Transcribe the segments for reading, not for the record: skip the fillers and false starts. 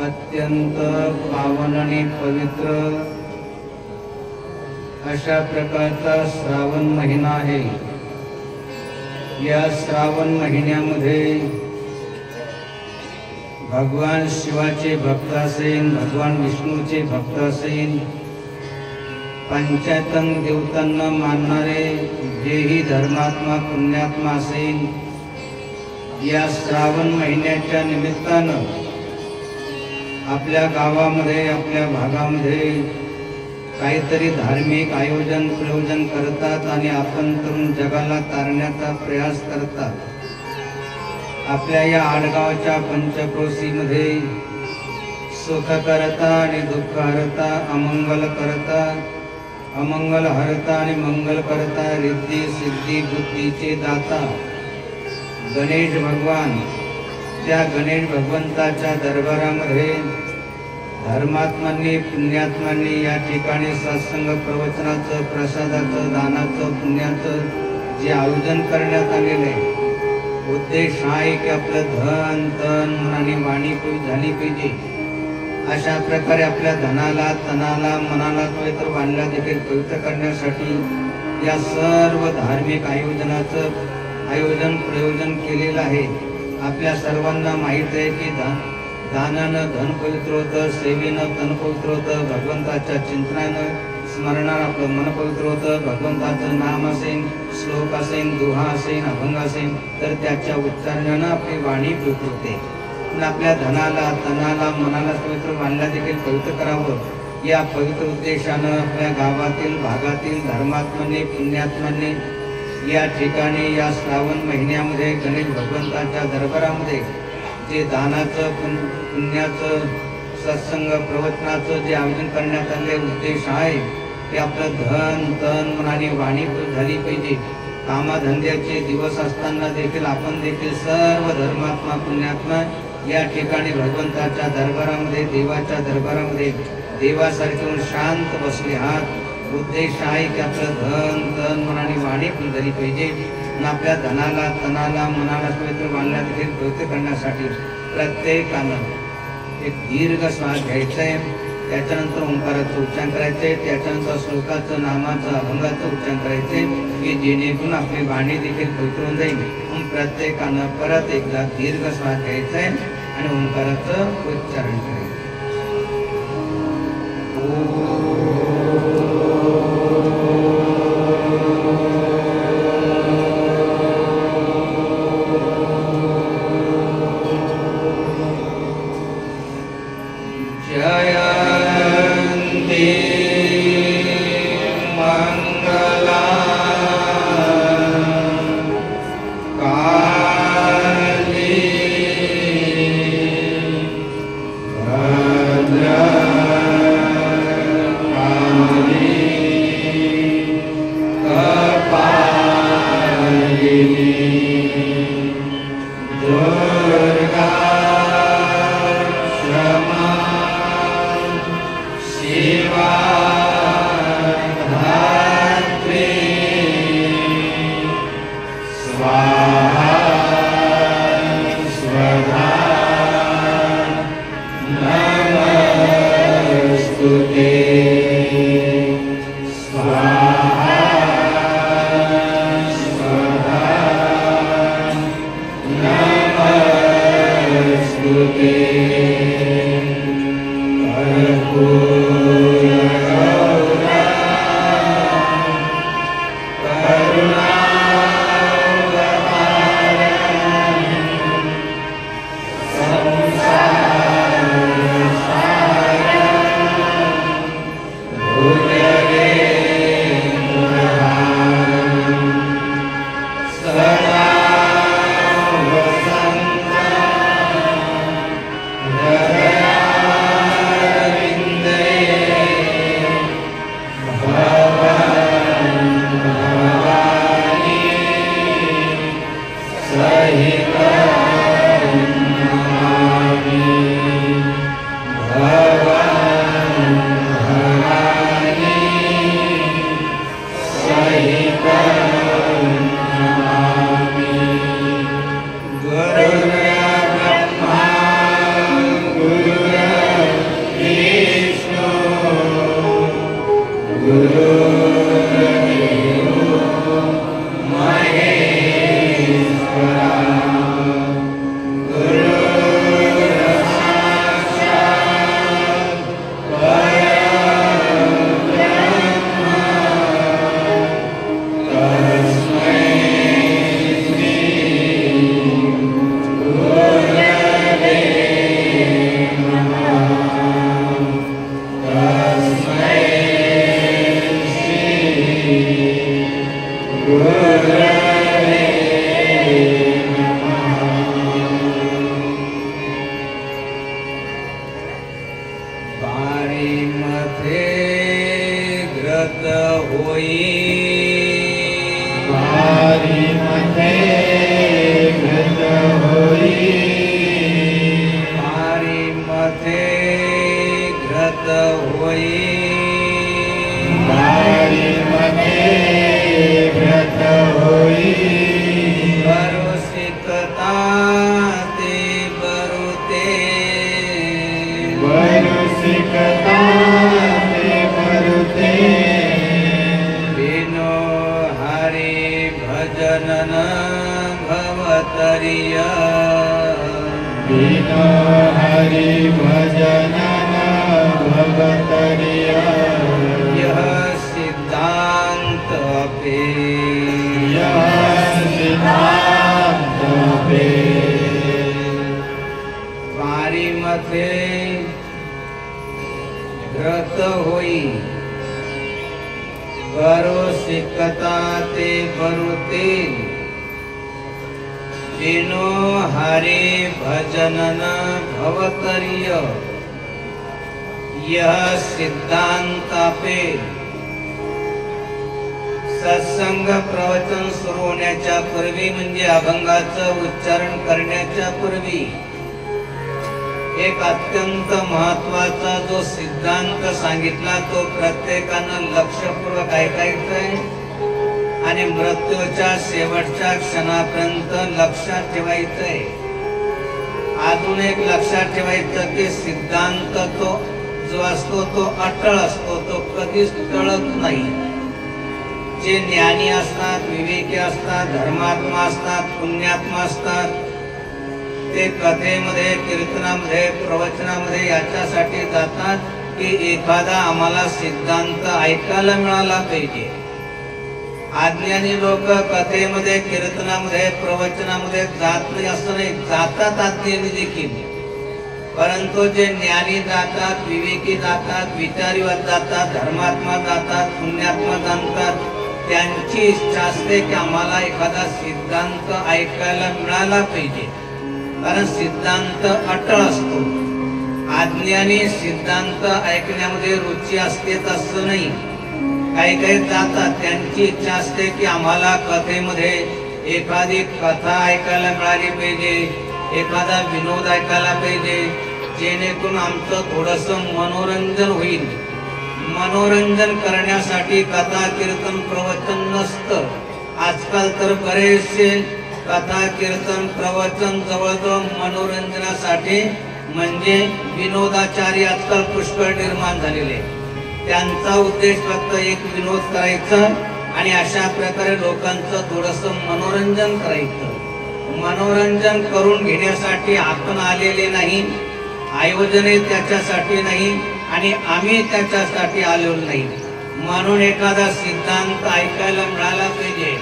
अत्यंत पावन आणि पवित्र अशा प्रकारचा श्रावण महिना आहे। या श्रावण महिन्यामध्ये भगवान शिवाचे भक्त असेल, भगवान विष्णूचे भक्त असेल, पंचायतन देवतांना मानणारे जेही धर्मात्मा पुण्यात्मा असेल, या श्रावण महिन्याच्या निमित्तानं आपल्या गावामध्ये आपल्या भागामध्ये काहीतरी धार्मिक आयोजन प्रयोजन करतात आणि आपण तरुण जगाला तारण्याचा प्रयास करतात। आपल्या या आडगावच्या पंचक्रोशीमध्ये सुख करता आणि दुःख हरता, अमंगल करता अमंगल हरता आणि मंगल करता, रिद्धी सिद्धी बुद्धीचे दाता गणेश भगवान, त्या गणेश भगवंताच्या दरबारामध्ये धर्मात्मांनी पुण्यात्मांनी या ठिकाणी सत्संग प्रवचनाचं, प्रसादाचं, दानाचं, पुण्याचं जे आयोजन करण्यात आलेलं आहे, उद्देश हा आहे की आपलं धन तन मन आणि वाणी झाली पाहिजे। अशा प्रकारे आपल्या धनाला तनाला मनाला पवित्र वाणीला देखील पवित्र करण्यासाठी या सर्व धार्मिक आयोजन प्रयोजन केलेलं आहे। आपल्या सर्वांना माहित आहे की दानानं धन पवित्र होतं, सेवेनं तन पवित्र होतं, भगवंताच्या चिंतनानं स्मरणानं आपलं मन पवित्र होतं, भगवंताचं नाम असेल, श्लोक असेल, दुहा असेल, अभंग असेल तर त्याच्या उच्चारणानं आपली वाणी पवित्र होते। आपल्या धनाला तनाला मनाला पवित्र वाणीला देखील पवित्र करावं या पवित्र उद्देशानं आपल्या गावातील भागातील धर्मात्मांनी पुण्यात्मांनी या ठिकाणी या श्रावण महिन्यामध्ये गणेश भगवंताच्या दरबारामध्ये जे दानाचं पुण्याचं सत्संग प्रवचनाचं जे आयोजन करण्यात आले उद्देश आहे की आपलं धन तन मन आणि वाणी झाली पाहिजे। कामाधंद्याचे दिवस असताना देखील आपण देखील सर्व धर्मात्मा पुण्यात्मा या ठिकाणी भगवंताच्या दरबारामध्ये देवाच्या दरबारामध्ये देवासारखे शांत बसले आहात। उद्देश आहे की आपलं धन तन मन आणि वाणी झाली पाहिजे। आणि आपल्या धनाला तनाला मनाला पवित्र बांधल्या देखील पवित्र करण्यासाठी प्रत्येकानं एक दीर्घ श्वास घ्यायचा आहे. त्याच्यानंतर ओंकाराचं उच्चारण करायचंय. त्याच्यानंतर श्लोकाचं नामाचं अभंगाचं उच्चारण करायचंय की जेणेकरून आपली वाणी देखील पवित्र होऊन जाईल. म्हणून प्रत्येकानं परत एकदा दीर्घ श्वास घ्यायचा आहे आणि ओंकाराचं उच्चारण करायचं. सत्संग प्रवचन सुरू होण्याच्या पूर्वी म्हणजे अभंगाचं उच्चारण करण्याच्या पूर्वी एक अत्यंत महत्वाचा जो सिद्धांत सांगितला तो प्रत्येकानं लक्षपूर्वक ऐकायचा आहे आणि मृत्यूच्या शेवटच्या क्षणापर्यंत लक्षात ठेवायचंय. अजून एक लक्षात ठेवायचं की सिद्धांत तो जो असतो तो अटळ असतो, तो कधीच टळत नाही. जे ज्ञानी असतात, विवेकी असतात, धर्मात्मा असतात, पुण्यात्मा असतात, ते कथेमध्ये, कीर्तनामध्ये, प्रवचनामध्ये याच्यासाठी जातात की एखादा आम्हाला सिद्धांत ऐकायला मिळाला पाहिजे. अज्ञानी लोक कथेमध्ये, कीर्तनामध्ये, प्रवचनामध्ये जात नाही असं नाही, जातात अज्ञानी देखील. परंतु जे ज्ञानी जातात, विवेकी जातात, विचारीवाद जातात, धर्मात्मा जातात, पुण्यात्मा जातात, त्यांची इच्छा असते की आम्हाला एखादा सिद्धांत ऐकायला मिळाला पाहिजे, कारण सिद्धांत अटळ असतो. अज्ञानी सिद्धांत ऐकण्यामध्ये रुची असते असं नाही. काही काही जातात, त्यांची इच्छा असते की आम्हाला कथेमध्ये एखादी कथा ऐकायला मिळाली पाहिजे, एखादा विनोद ऐकायला पाहिजे, जेणेकरून आमचं थोडंसं मनोरंजन होईल. मनोरंजन करण्यासाठी कथा, कीर्तन, प्रवचन नसतं. आजकाल तर बरेचसे कथा, कीर्तन, प्रवचन जवळजवळ मनोरंजनासाठी म्हणजे विनोदाचारी आजकाल पुष्कळ निर्माण झालेले. त्यांचा उद्देश फक्त एक विनोद करायचा आणि अशा प्रकारे लोकांचं थोडंसं मनोरंजन करायचं. मनोरंजन करून घेण्यासाठी आपण आलेले नाही, आयोजने त्याच्यासाठी नाही आणि आम्ही त्याच्यासाठी आलेलो नाही. म्हणून एखादा सिद्धांत ऐकायला मिळाला पाहिजे.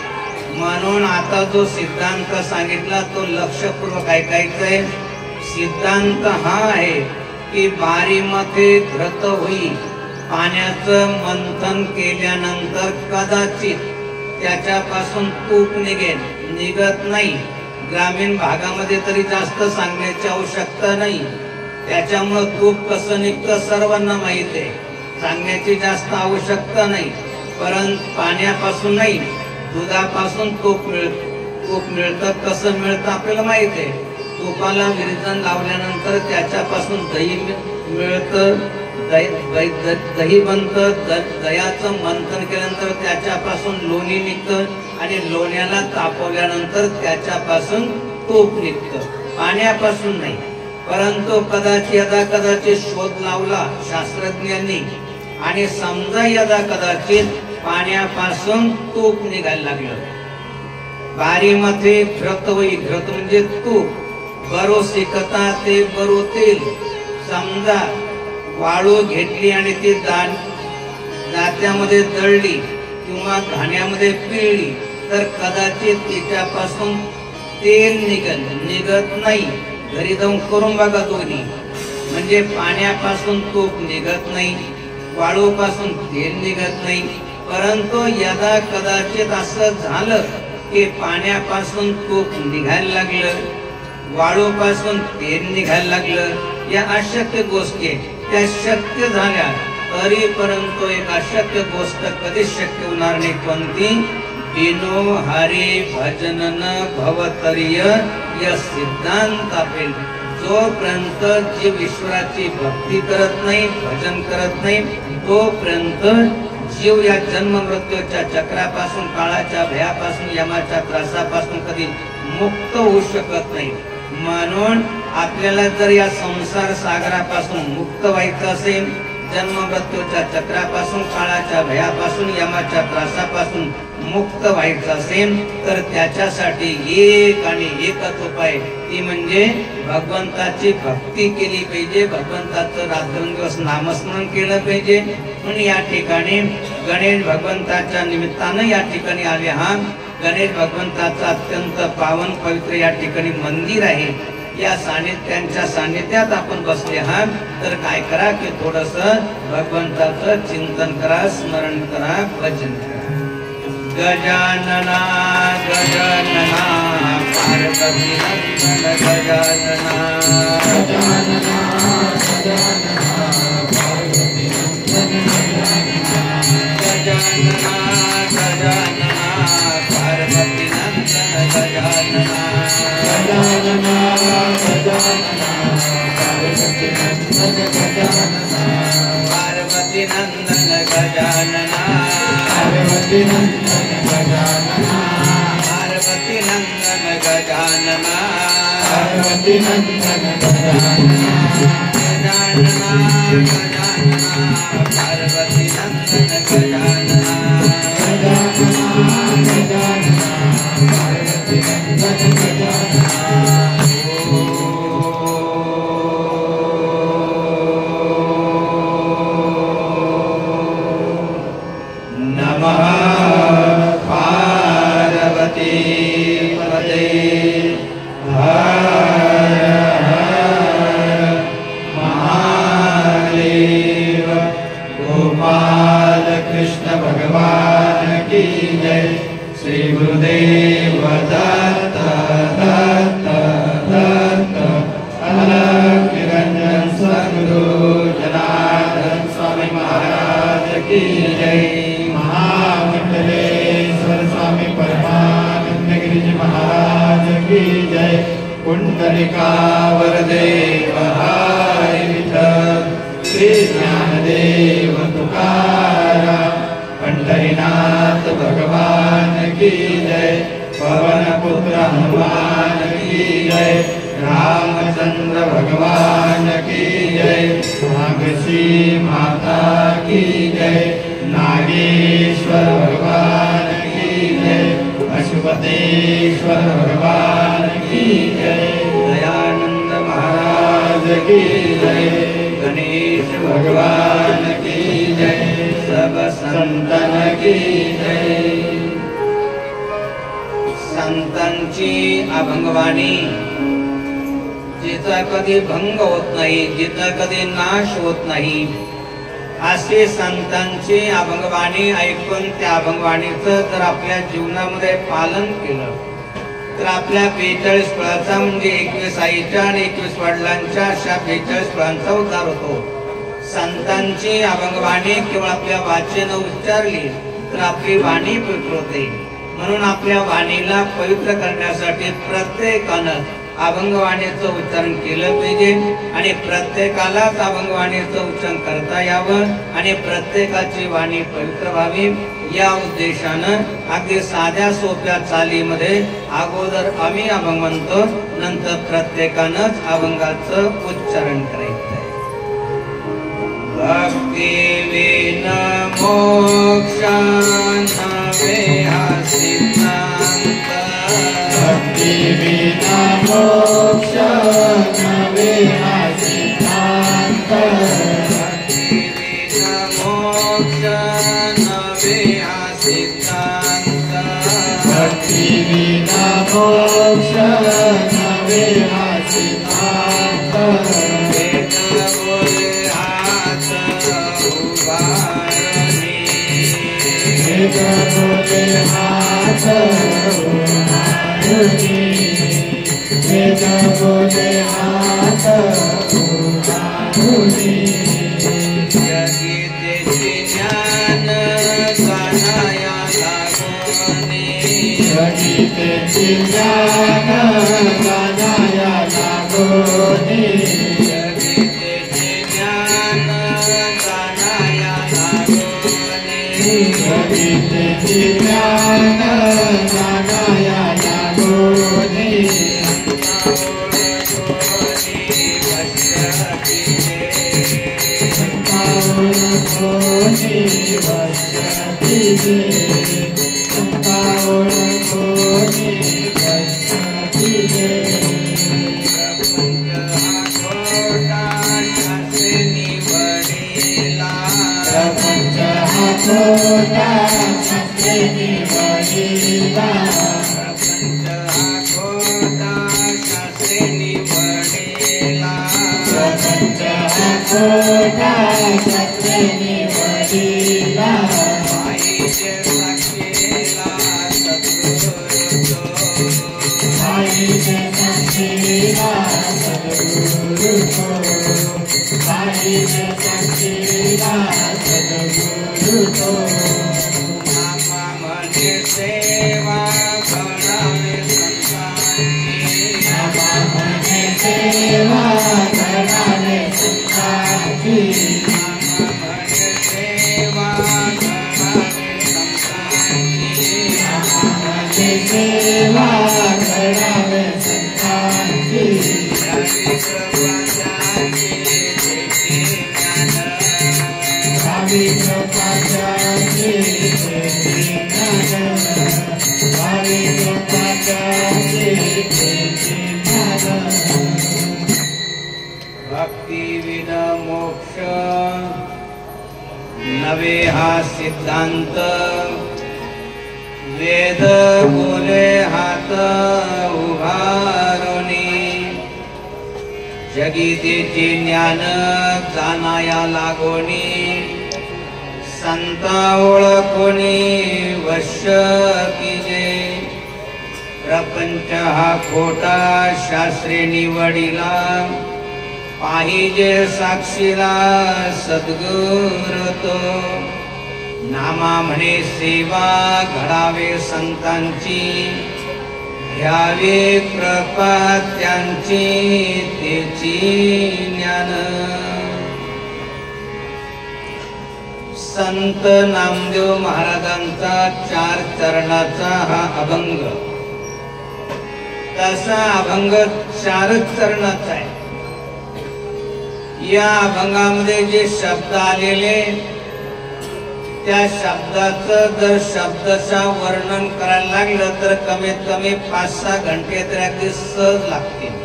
म्हणून आता जो सिद्धांत सांगितला तो लक्षपूर्वक ऐकायचा आहे. सिद्धांत हा आहे की बारीमध्ये घृत होई, पाण्याचं मंथन केल्यानंतर कदाचित त्याच्यापासून तूप निघेल, निघत नाही. ग्रामीण भागामध्ये तरी जास्त सांगण्याची आवश्यकता नाही. त्याच्यामुळं तूप कसं निघतं सर्वांना माहिती आहे, सांगण्याची जास्त आवश्यकता नाही. परंतु पाण्यापासून नाही, दुधापासून तूप मिळतं. कसं मिळतं आपल्याला माहिती आहे. तुपाला विरजण लावल्यानंतर त्याच्यापासून दही मिळतं, दही बनतं. दह्याचं मंथन केल्यानंतर त्याच्यापासून लोणी निघतं आणि लोण्याला तापवल्यानंतर त्याच्यापासून तूप निघतं, पाण्यापासून नाही. परंतु कदाचित शोध लावला शास्त्रज्ञांनी आणि समजा कदाचित पाण्यापासून तूप निघायला लागलं. बारीमध्ये घृत होई, घृत म्हणजे तूप. बरो शिकता ते बरो तेल. समजा वाळू घेतली आणि ती जात्यामध्ये दळली किंवा घाण्यामध्ये पिळली तर कदाचित तिच्यापासून तेल निघत नाही. घरी जाऊन करून बघा दोन्ही. म्हणजे पाण्यापासून तूप निघत नाही, वाळूपासून तेल निघत नाही. परंतु कदाचित असं झालं की पाण्यापासून तूप निघायला लागलं, वाळूपासून तेल निघायला लागलं. या अशक्य गोष्टी त्या शक्य झाल्या तरी परंतु एक अशक्य गोष्ट कधीच शक्य होणार नाही. कोणती? बिनो हरी भजन न भवतरीय या सिद्धांत अपेल. जोपर्यंत जीव ईश्वराची भक्ती करत नाही, भजन करत नाही, तोपर्यंत जीव या जन्म मृत्यूच्या चक्रापासून, काळाच्या भयापासून, यमाच्या त्रासापासून कधी मुक्त होऊ शकत नाही. म्हणून आपल्याला जर या संसार सागरापासून मुक्त व्हायचं असेल, जन्म मृत्यूच्या चक्रापासून, काळाच्या भयापासून, यमाच्या त्रासापासून मुक्त व्हायचं असेल तर त्याच्यासाठी एक आणि एकच उपाय, ती म्हणजे भगवंताची भक्ती केली पाहिजे. भगवंताचं रात्रंदिवस नामस्मरण केलं पाहिजे. म्हणून या ठिकाणी गणेश भगवंताच्या निमित्तानं या ठिकाणी आले. हा गणेश भगवंताचं अत्यंत पावन पवित्र या ठिकाणी मंदिर आहे. या त्यांच्या सानिध्यात आपण बसले आहात तर काय करा की थोडस भगवंताचं चिंतन करा, स्मरण करा, भजन करा. गजानना गजानना पार्वती नंदन गजानना गजानना गजानना पार्वती गजानना गजानना पार्वती नंदन गजानना गजानना गजानना पार्वती नंदन गजानना पार्वती नंदन गजानना पार्वती नंदन गजानना पार्वती नंदन गजानना गजानना गजानना पार्वती नंदन गजानना गजानना गजानना पार्वती नंदन गजानना नमः पार्वती पते हर हर महादेव। गोपाल कृष्ण भगवान की जय। श्री गुरुदेव दत्त दत्त दत्त। अलग निरंजन सद्गुरु जनार्दन स्वामी महाराज की जय। महामंडलेश्वर स्वामी परमानंद गिरिजी महाराज की जय। कुंडलिका वरदे हरि विठ्ठल। श्री ज्ञानदेव तुकाराम पंढरीनाथ भगवान की जय। पवन पुत्र हनुमान की जय। रामचंद्र भगवान की जय। नागसी माता की जय। नागेश्वर भगवान की जय। पशुपतेश्वर भगवान की जय। दयानंद महाराज महाराज की जय। गणेश भगवान की जय। सब संतन की जय। संतांची अभंगवाणी जिचा कधी भंग होत नाही, जिचा कधी नाश होत नाही, असे संतांची अभंगवाणी ऐकून त्या अभंगवाणीचं जर आपल्या जीवनामध्ये पालन केलं तर आपल्या 42 फळाचा म्हणजे 21 आईच्या आणि 21 वडिलांच्या अशा 42 फळांचा उद्धार होतो। संतांची अभंगवाणी केवळ आपल्या वाचेनं उच्चारली तर आपली वाणी पवित्र होते। म्हणून आपल्या वाणीला पवित्र करण्यासाठी प्रत्येकानं अभंगवाणीचं उच्चारण केलं पाहिजे आणि प्रत्येकालाच अभंगवाणीचं उच्चारण करता यावं आणि प्रत्येकाची वाणी पवित्र व्हावी या उद्देशानं अगदी साध्या सोप्या चालीमध्ये अगोदर आम्ही अभंग म्हणतो, नंतर प्रत्येकानंच अभंगाचं उच्चारण करायचं आहे। भक्ती विन मोक्ष नव्हे हा सिद्धांत। भक्ती विना मोक्ष नव्हे हा सिद्धांत। भक्ती विन मोक्ष नव्हे हा सिद्धांत। भक्ती विना मोक्ष नव्हे हा सिद्धांत। वेद बोले हात उभारणी। वेद बोले हात उभारणी। वेद बोले हात उभारणी। गीतेचे ज्ञान गाण्याया लागोनी। गीतेचे ज्ञान गाण्याया लागोनी। गीतेचे ज्ञान गाण्याया लागोनी। गीतेचे ज्ञान गाण्याया लागोनी। ओळखोनी वशतीजे। संता ओळखोनी वशतीजे। प्रपंच हा खोटा शास्त्रे निवडिला। प्रपंच हा खोटा शास्त्रे निवडिला। प्रपंच हा खोटा शास्त्रे निवडिला। आईचे साक्षीला सद्गुरू आईचे साक्षीला सद्गुरू को। आईचे साक्षीला सद्गुरू को। नामा म्हणे सेवा घडावे संतांची। नामा म्हणे सेवा घडावे संतांची। नामा म्हणे सेवा घडावे संतांची। नामा म्हणे सेवा घडावे संतांची। भक्ती विन मोक्ष नवे हा सिद्धांत वेद बोले हात उभारणी जगीतेचे ज्ञान जाणाया लागोनी संता ओळखोनी वश्य कीजे प्रपंच हा खोटा शास्त्रे निवडिला पाहिजे साक्षीला सद्गुरु तो नामा म्हणे सेवा घडावे संतांची घ्यावे कृपा त्यांची तेची ज्ञान संत नामदेव महाराजांचा 4 चरणाचा हा अभंग तसा अभंग 4 चरणाचा आहे। या अभंगामध्ये जे शब्द आलेले त्या शब्दाचं जर शब्दशः वर्णन करायला लागलं तर कमीत कमी 5-6 घंटे तरी अगदी सहज लागतील।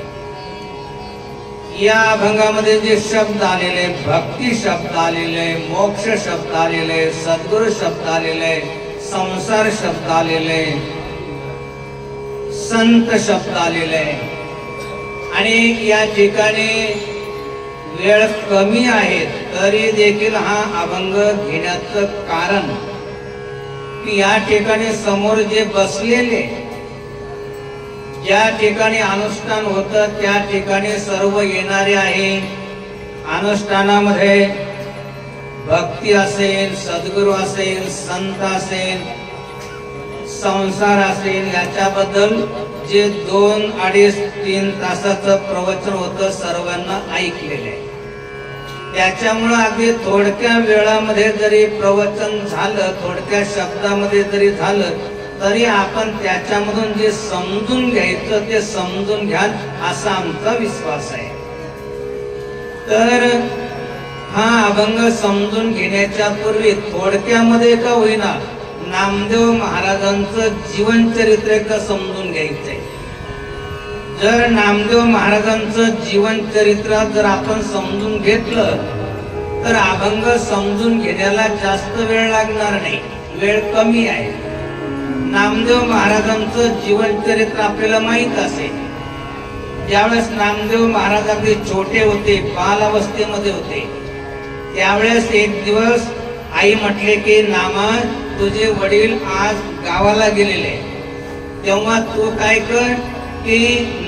या अभंगामध्ये जे शब्द आलेले भक्ती शब्द आलेले मोक्ष शब्द आलेले सद्गुरु शब्द आलेले संसार शब्द आलेले संत शब्द आलेले आणि या ठिकाणी वेळ कमी आहे तरी देखील हा अभंग घेण्याचं कारण की या ठिकाणी समोर जे बसलेले ज्या ठिकाणी अनुष्ठान होतं त्या ठिकाणी सर्व येणारे आहे। अनुष्ठानामध्ये भक्ती असेल सद्गुरु असेल संत असेल संसार असेल याच्याबद्दल जे 2-2.5-3 तासाचं प्रवचन होतं सर्वांना ऐकलेले आहे। त्याच्यामुळे अगदी थोडक्या वेळामध्ये जरी प्रवचन झालं थोडक्या शब्दामध्ये जरी झालं तरी आपण त्याच्यामधून जे समजून घ्यायचं ते समजून घ्याल असा आमचा विश्वास आहे। तर हा अभंग समजून घेण्याच्या पूर्वी थोडक्यामध्ये का होईना नामदेव महाराजांचं जीवन चरित्र एकदा समजून घ्यायचंय। जर नामदेव महाराजांचं जीवन चरित्र जर आपण समजून घेतलं तर अभंग समजून घेण्याला जास्त वेळ लागणार नाही, वेळ कमी आहे। नामदेव महाराजांचं जीवन चरित्र आपल्याला माहित असेल। ज्यावेळेस नामदेव महाराज अगदी छोटे होते बालावस्थेमध्ये होते त्यावेळेस एक दिवस आई म्हटले की नामा तुझे वडील आज गावाला गेलेले तेव्हा तू काय कर की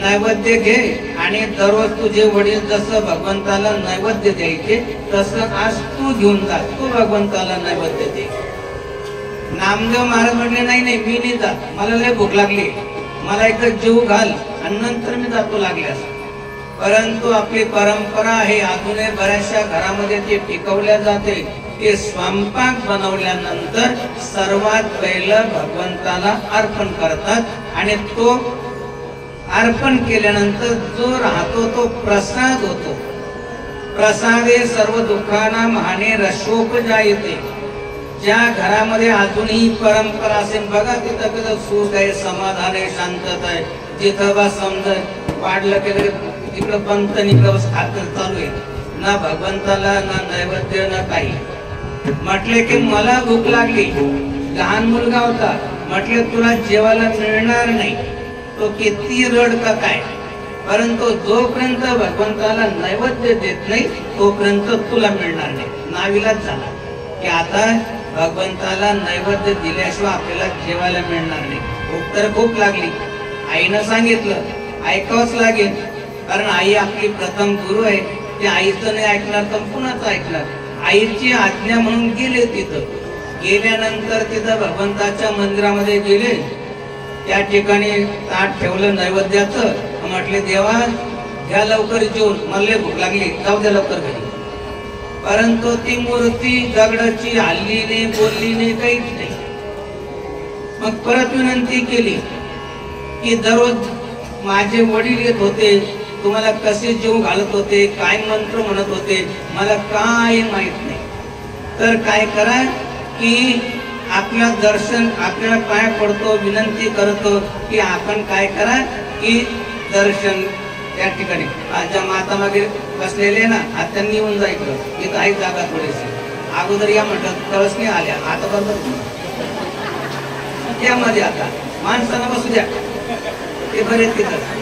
नैवेद्य घे आणि दररोज तुझे वडील जसं भगवंताला नैवेद्य द्यायचे तसं आज तू घेऊन जा, तू भगवंताला नैवेद्य दे। नामदेव महाराज म्हटले नाही नाही मी नाही जात, मला लय भूक लागली, मला एकदा जीव घाल आणि नंतर मी जातो लागल्यास। परंतु आपली परंपरा आहे अजूनही बऱ्याचशा घरामध्ये ते टिकवल्या जाते की स्वयंपाक बनवल्यानंतर सर्वात पहिलं भगवंताला अर्पण करतात आणि तो अर्पण केल्यानंतर जो राहतो तो प्रसाद होतो। प्रसादे सर्व दुःखाना महाने रसोपजायते। ज्या घरामध्ये अजूनही परंपरा असेल बघा तिथं तिथं सुख आहे समाधान आहे शांतता आहे, जिथं बा समजा वाढलं की इकडं पंत इकडं खातर चालू आहे, ना भगवंताला ना नैवेद्य ना काही। म्हटले की मला भूक लागली, लहान मुलगा होता, म्हटले तुला जेवायला मिळणार नाही, तो किती रड का काय, परंतु जोपर्यंत भगवंताला नैवेद्य देत नाही तोपर्यंत तुला मिळणार नाही। नाविलाज झाला की आता भगवंताला नैवेद्य दिल्याशिवाय आपल्याला जेवायला मिळणार नाही। भूक तर खूप लागली, आईनं सांगितलं ऐकावंच लागेल कारण आई आपली प्रथम गुरु आहे, ते आईचं नाही ऐकणार तर पुन्हाच ऐकणार। आईची आज्ञा म्हणून गेले, तिथं गेल्यानंतर तिथं भगवंताच्या मंदिरामध्ये गेले, त्या ठिकाणी ताट ठेवलं नैवेद्याचं, म्हटले देवा घ्या लवकर जेवून, मला भूक लागली, जाऊ द्या लवकर घरी। परंतु ती मूर्ती दगडाची हल्ली नाही बोलली नाही काहीच नाही। मग परत विनंती केली की दररोज माझे वडील येत होते, तुम्हाला कसे जीव घालत होते, काय मंत्र म्हणत होते, मला काय माहित नाही. तर काय करा की आपलं दर्शन आपल्याला पाय पडतो, विनंती करतो की आपण काय करा की दर्शन त्या ठिकाणी ज्या माता मागे बसलेले ना, आता त्यांनी येऊन जायचं. इथं आहे जागा थोडीशी, अगोदर या म्हटलं तळस नाही आल्या, आता बरोबर त्यामध्ये आता माणसाला बसू द्या, ते बरेच तिथं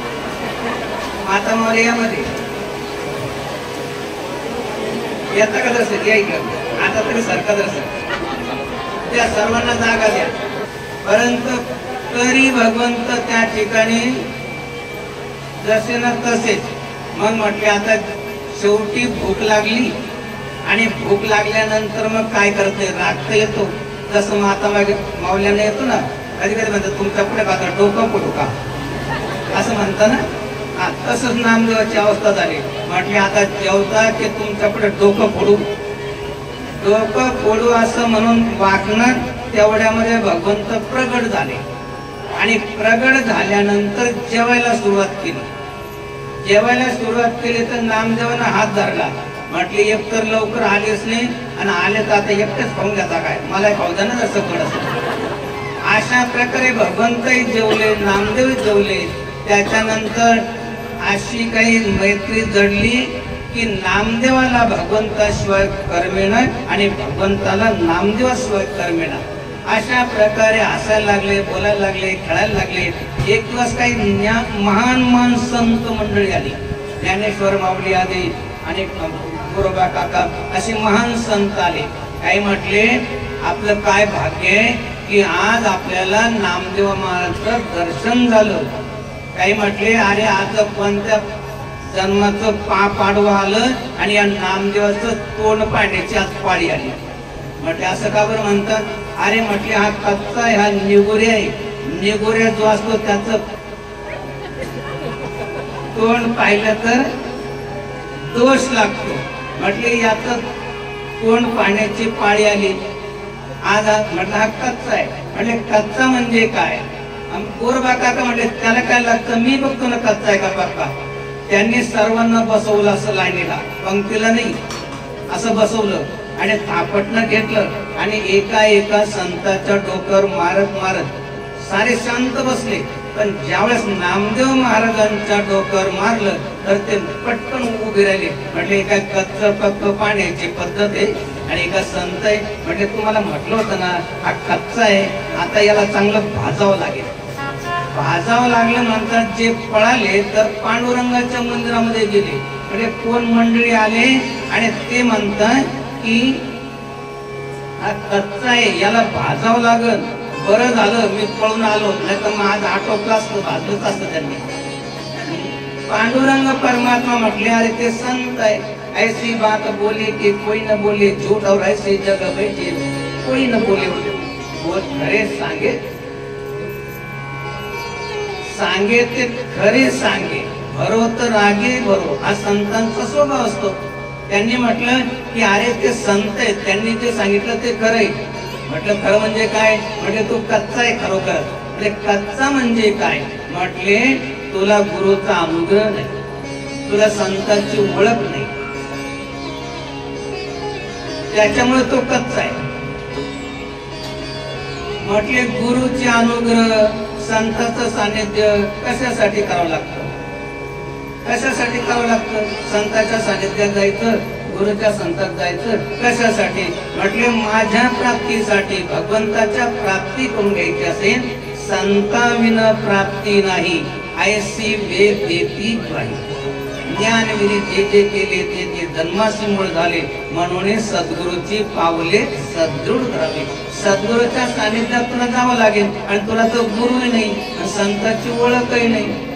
माता मागे यामध्ये येता का दर्शन या इकडं. आता तरी सरकार दर्शन त्या सर्वांना जागा द्या. परंतु तरी भगवंत त्या ठिकाणी जसे ना तसेच. मग म्हटले आता शेवटी भूक लागली आणि भूक लागल्यानंतर मग काय करते, राग तर येतो. जसं माता माऊल्याने येतो ना, कधी कधी म्हणतात तुमच्या पुढे का डोकं पडू का असं म्हणता ना, तसंच नामदेवाची अवस्था झाली. म्हटले आता जेवता की तुमच्या पुढे डोकं फोडू, डोकं फोडू असं म्हणून वाकणार. तेवढ्यामध्ये भगवंत प्रगट झाले आणि प्रगट झाल्यानंतर जेवायला सुरुवात केली. जेवायला सुरुवात केली तर नामदेवानं हात धरला. म्हटले एक तर लवकर आलेच नाही आणि आले तर आता एकटेच खाऊन घेता काय, मला खाऊ द्या ना जसं पडत. अशा प्रकारे भगवंतही जेवले, नामदेव जेवले. त्याच्यानंतर अशी काही मैत्री जडली की नामदेवाला भगवंताशिवाय करमेना आणि भगवंताला नामदेवाशिवाय करमेना. अशा प्रकारे हसायला लागले, बोलायला लागले, खेळायला लागले. एक दिवस काही महान महान संत मंडळी आली, ज्ञानेश्वर माऊली आदी आणि गोरोबा काका असे महान संत आले. काही म्हटले आपलं काय भाग्य आहे की आज आपल्याला नामदेव महाराजांचं दर्शन झालं. काही म्हटले अरे आज कोणत्या जन्माचं पाडवं आलं आणि या नामदेवाचं तोंड पाण्याची आज पाळी आली. म्हटले असं का बरं म्हणतात. अरे म्हटले हा कच्चा आहे, हा निगोऱ्या आहे. निगोऱ्या जो असतो त्याचं तोंड पाहिलं तर दोष लागतो. म्हटले याचं तोंड पाण्याची पाळी आली आज. म्हटलं हा कच्चा आहे. म्हटले कच्चा म्हणजे काय. गोरबा काका म्हटले त्याला काय लागतं, मी बघतो ना कच्चा आहे का बाप्पा. त्यांनी सर्वांना बसवलं असं लाईनीला, पंक्तीला नाही, असं बसवलं आणि थापटणं घेतलं आणि एका एका संताच्या डोक्यावर मारत मारत सारे शांत बसले. पण ज्यावेळेस नामदेव महाराजांच्या डोक्यावर मारलं तर ते पटकन उभे राहिले. म्हटले एका कच्चं पक्क पाण्याची पद्धत आहे आणि एका संत आहे. म्हणजे तुम्हाला म्हटलं होतं ना हा कच्चा आहे, आता याला चांगलं भाजावं लागेल. भाजावं लागलं नंतर जे पळाले तर पांडुरंगाच्या मंदिरामध्ये गेले. म्हणजे कोण मंडळी आले आणि ते म्हणतात की हा कच्चा आहे, याला भाजावं लागल. बरं झालं मी पळून आलो, नाही तर मग आज आटोपलं असतं, भाजलंच असतं त्यांनी. पांडुरंग परमात्मा म्हटले अरे ते संत आहे, ऐसी बात बोले की कोई न बोले झूठ और ऐसे जग बैठे कोई न बोले बोल खरे सांगे. सांगे ते खरे सांगे, भरो तर रागे भरो, हा संतांचा स्वभाव असतो. त्यांनी म्हटलं की अरे ते संत आहेत, त्यांनी जे सांगितलं ते खरं आहे. म्हटलं खरं म्हणजे काय. म्हटले तू कच्चा आहे खरोखर. म्हणजे कच्चा म्हणजे काय. म्हटले तुला गुरुचा अनुग्रह नाही, तुला संतांची ओळख नाही, त्याच्यामुळे तो कच्चा आहे. म्हटले गुरुचे अनुग्रह, संतांचं सानिध्य कशासाठी करावं लागतं, कशासाठी करावं लागतं. संतांच्या सानिध्यात जायचं, गुरुच्या संतात जायचं कशासाठी. म्हटले माझ्या प्राप्तीसाठी, भगवंताच्या प्राप्ती करून घ्यायची असेल. संताविन प्राप्ती नाही, ऐसी वेद देती नाही. ज्ञानविरी जे जे केले ते ते जन्मासी मूळ झाले, म्हणून सद्गुरूची पावले सदृढ करावी. सद्गुरूच्या सानिध्यात तुला जावं लागेल आणि तुला तो गुरुही नाही, संताची ओळखही नाही.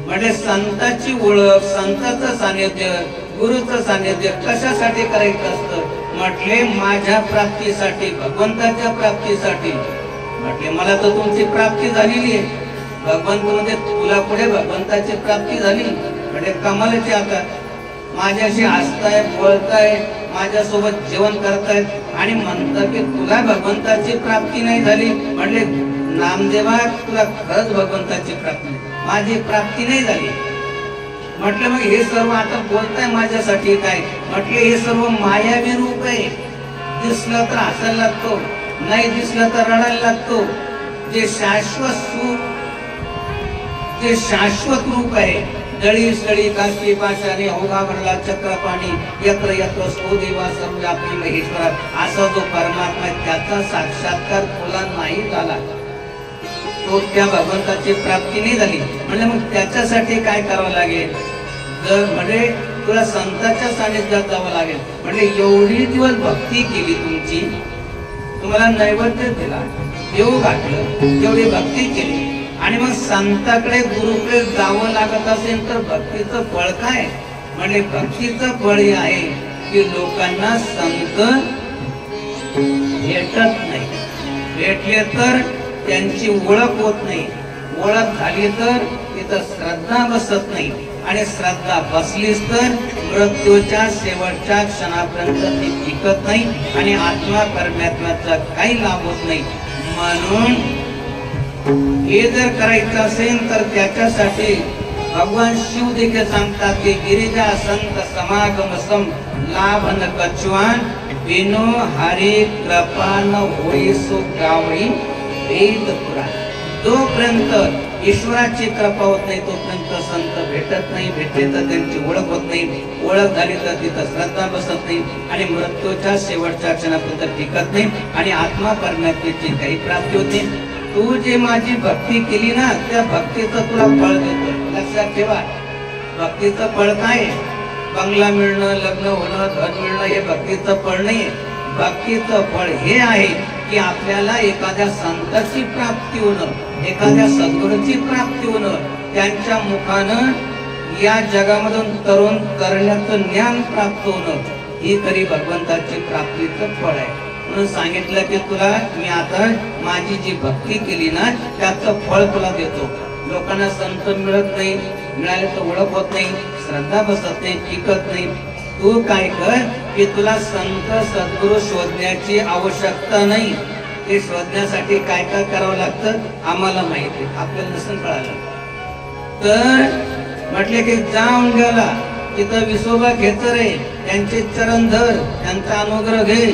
म्हणजे संताची ओळख, संताचं सानिध्य, गुरुचं सानिध्य कशासाठी करायचं असतं. म्हटले माझ्या प्राप्तीसाठी, भगवंताच्या प्राप्तीसाठी. म्हटले मला तर तुमची प्राप्ती झालेली आहे. भगवंत म्हणजे तुला पुढे भगवंताची प्राप्ती झाली. म्हणजे कमालाची आता माझ्याशी हसताय, बोलताय, माझ्यासोबत जेवण करतायत आणि म्हणतात की तुला भगवंताची प्राप्ती नाही झाली. म्हटले नामदेवा तुला खरंच भगवंताची प्राप्ती माझी प्राप्ती नाही झाली. म्हटलं मग हे सर्व आता बोलताय माझ्यासाठी काय? म्हटले हे सर्व मायावी रूप आहे. दिसलं तर हसायला लागतो, नाही दिसलं तर रडायला लागतो. जे शाश्वत सुख, जे शाश्वत रूप आहे, दळी सळी काष्टी पाशाने ओघा भरला चक्रपाणी यत्र यत्र सो देवा सर्वव्यापी महेश्वरा, असा जो परमात्मा त्याचा साक्षात्कार तुला नाही झाला, तो त्या भगवंताची प्राप्ती नाही झाली. म्हणजे मग त्याच्यासाठी काय करावं लागेल? जर म्हणजे तुला संतांच्या सानिध्यात जावं लागेल. म्हणजे एवढी दिवस भक्ती केली तुमची, तुम्हाला नैवेद्य दिला, देव घातलं, एवढी भक्ती केली, आणि मग संताकडे गुरुकडे जावं लागत असेल तर भक्तीचं फळ काय? म्हणजे भक्तीचं फळ हे आहे की लोकांना संत भेटत नाही. भेटले तर त्यांची ओळख होत नाही, ओळख झाली तर तिथं श्रद्धा बसत नाही, आणि श्रद्धा बसलीच तर मृत्यूच्या शेवटच्या क्षणापर्यंत ती टिकत नाही आणि आत्मा परमात्म्याचा काही लाभ होत नाही. म्हणून हे जर करायचं असेल तर त्याच्यासाठी भगवान शिव देखील सांगतात की गिरिजा संत समागम सम लाभ न कछुआन बिनो हरि कृपा न होई सो गावई वेद पुराण. जोपर्यंत ईश्वराची कृपा होत नाही तोपर्यंत संत भेटत नाही, भेटले तर त्यांची ओळख होत नाही, ओळख झाली तर तिथं श्रद्धा बसत नाही, आणि मृत्यूच्या शेवटच्या क्षणापर्यंत टिकत नाही, आणि आत्मा परमात्म्याची काही प्राप्ती होते. तू जे माझी भक्ती केली ना, त्या भक्तीचं तुला फळ देतो. लक्षात ठेवा, भक्तीचं फळ काय? बंगला मिळणं, लग्न होणं, धन मिळणं हे भक्तीचं फळ नाही. भक्तीचं फळ हे आहे की आपल्याला एखाद्या संताची प्राप्ती होणं, एखाद्या सद्गुरूची प्राप्ती होणं, त्यांच्या मुखानं या जगामधून तरुण करण्याचं ज्ञान प्राप्त होणं, ही खरी भगवंताची प्राप्तीचं फळ आहे. म्हणून सांगितलं की तुला मी आता माझी जी भक्ती केली ना त्याचं फळ तुला देतो. लोकांना संत मिळत नाही, मिळाले तर ओळख होत नाही, श्रद्धा बसत नाही, टिकत नाही. तू काय कर की तुला संत सद्गुरू शोधण्याची आवश्यकता नाही. ते शोधण्यासाठी काय काय करावं लागतं आम्हाला माहिती आहे, आपल्याला नसून कळालं तर म्हटले की जाऊन गेला तिथं विसोबा खेचर आहे, त्यांचे चरण धर, त्यांचा अनुग्रह घे,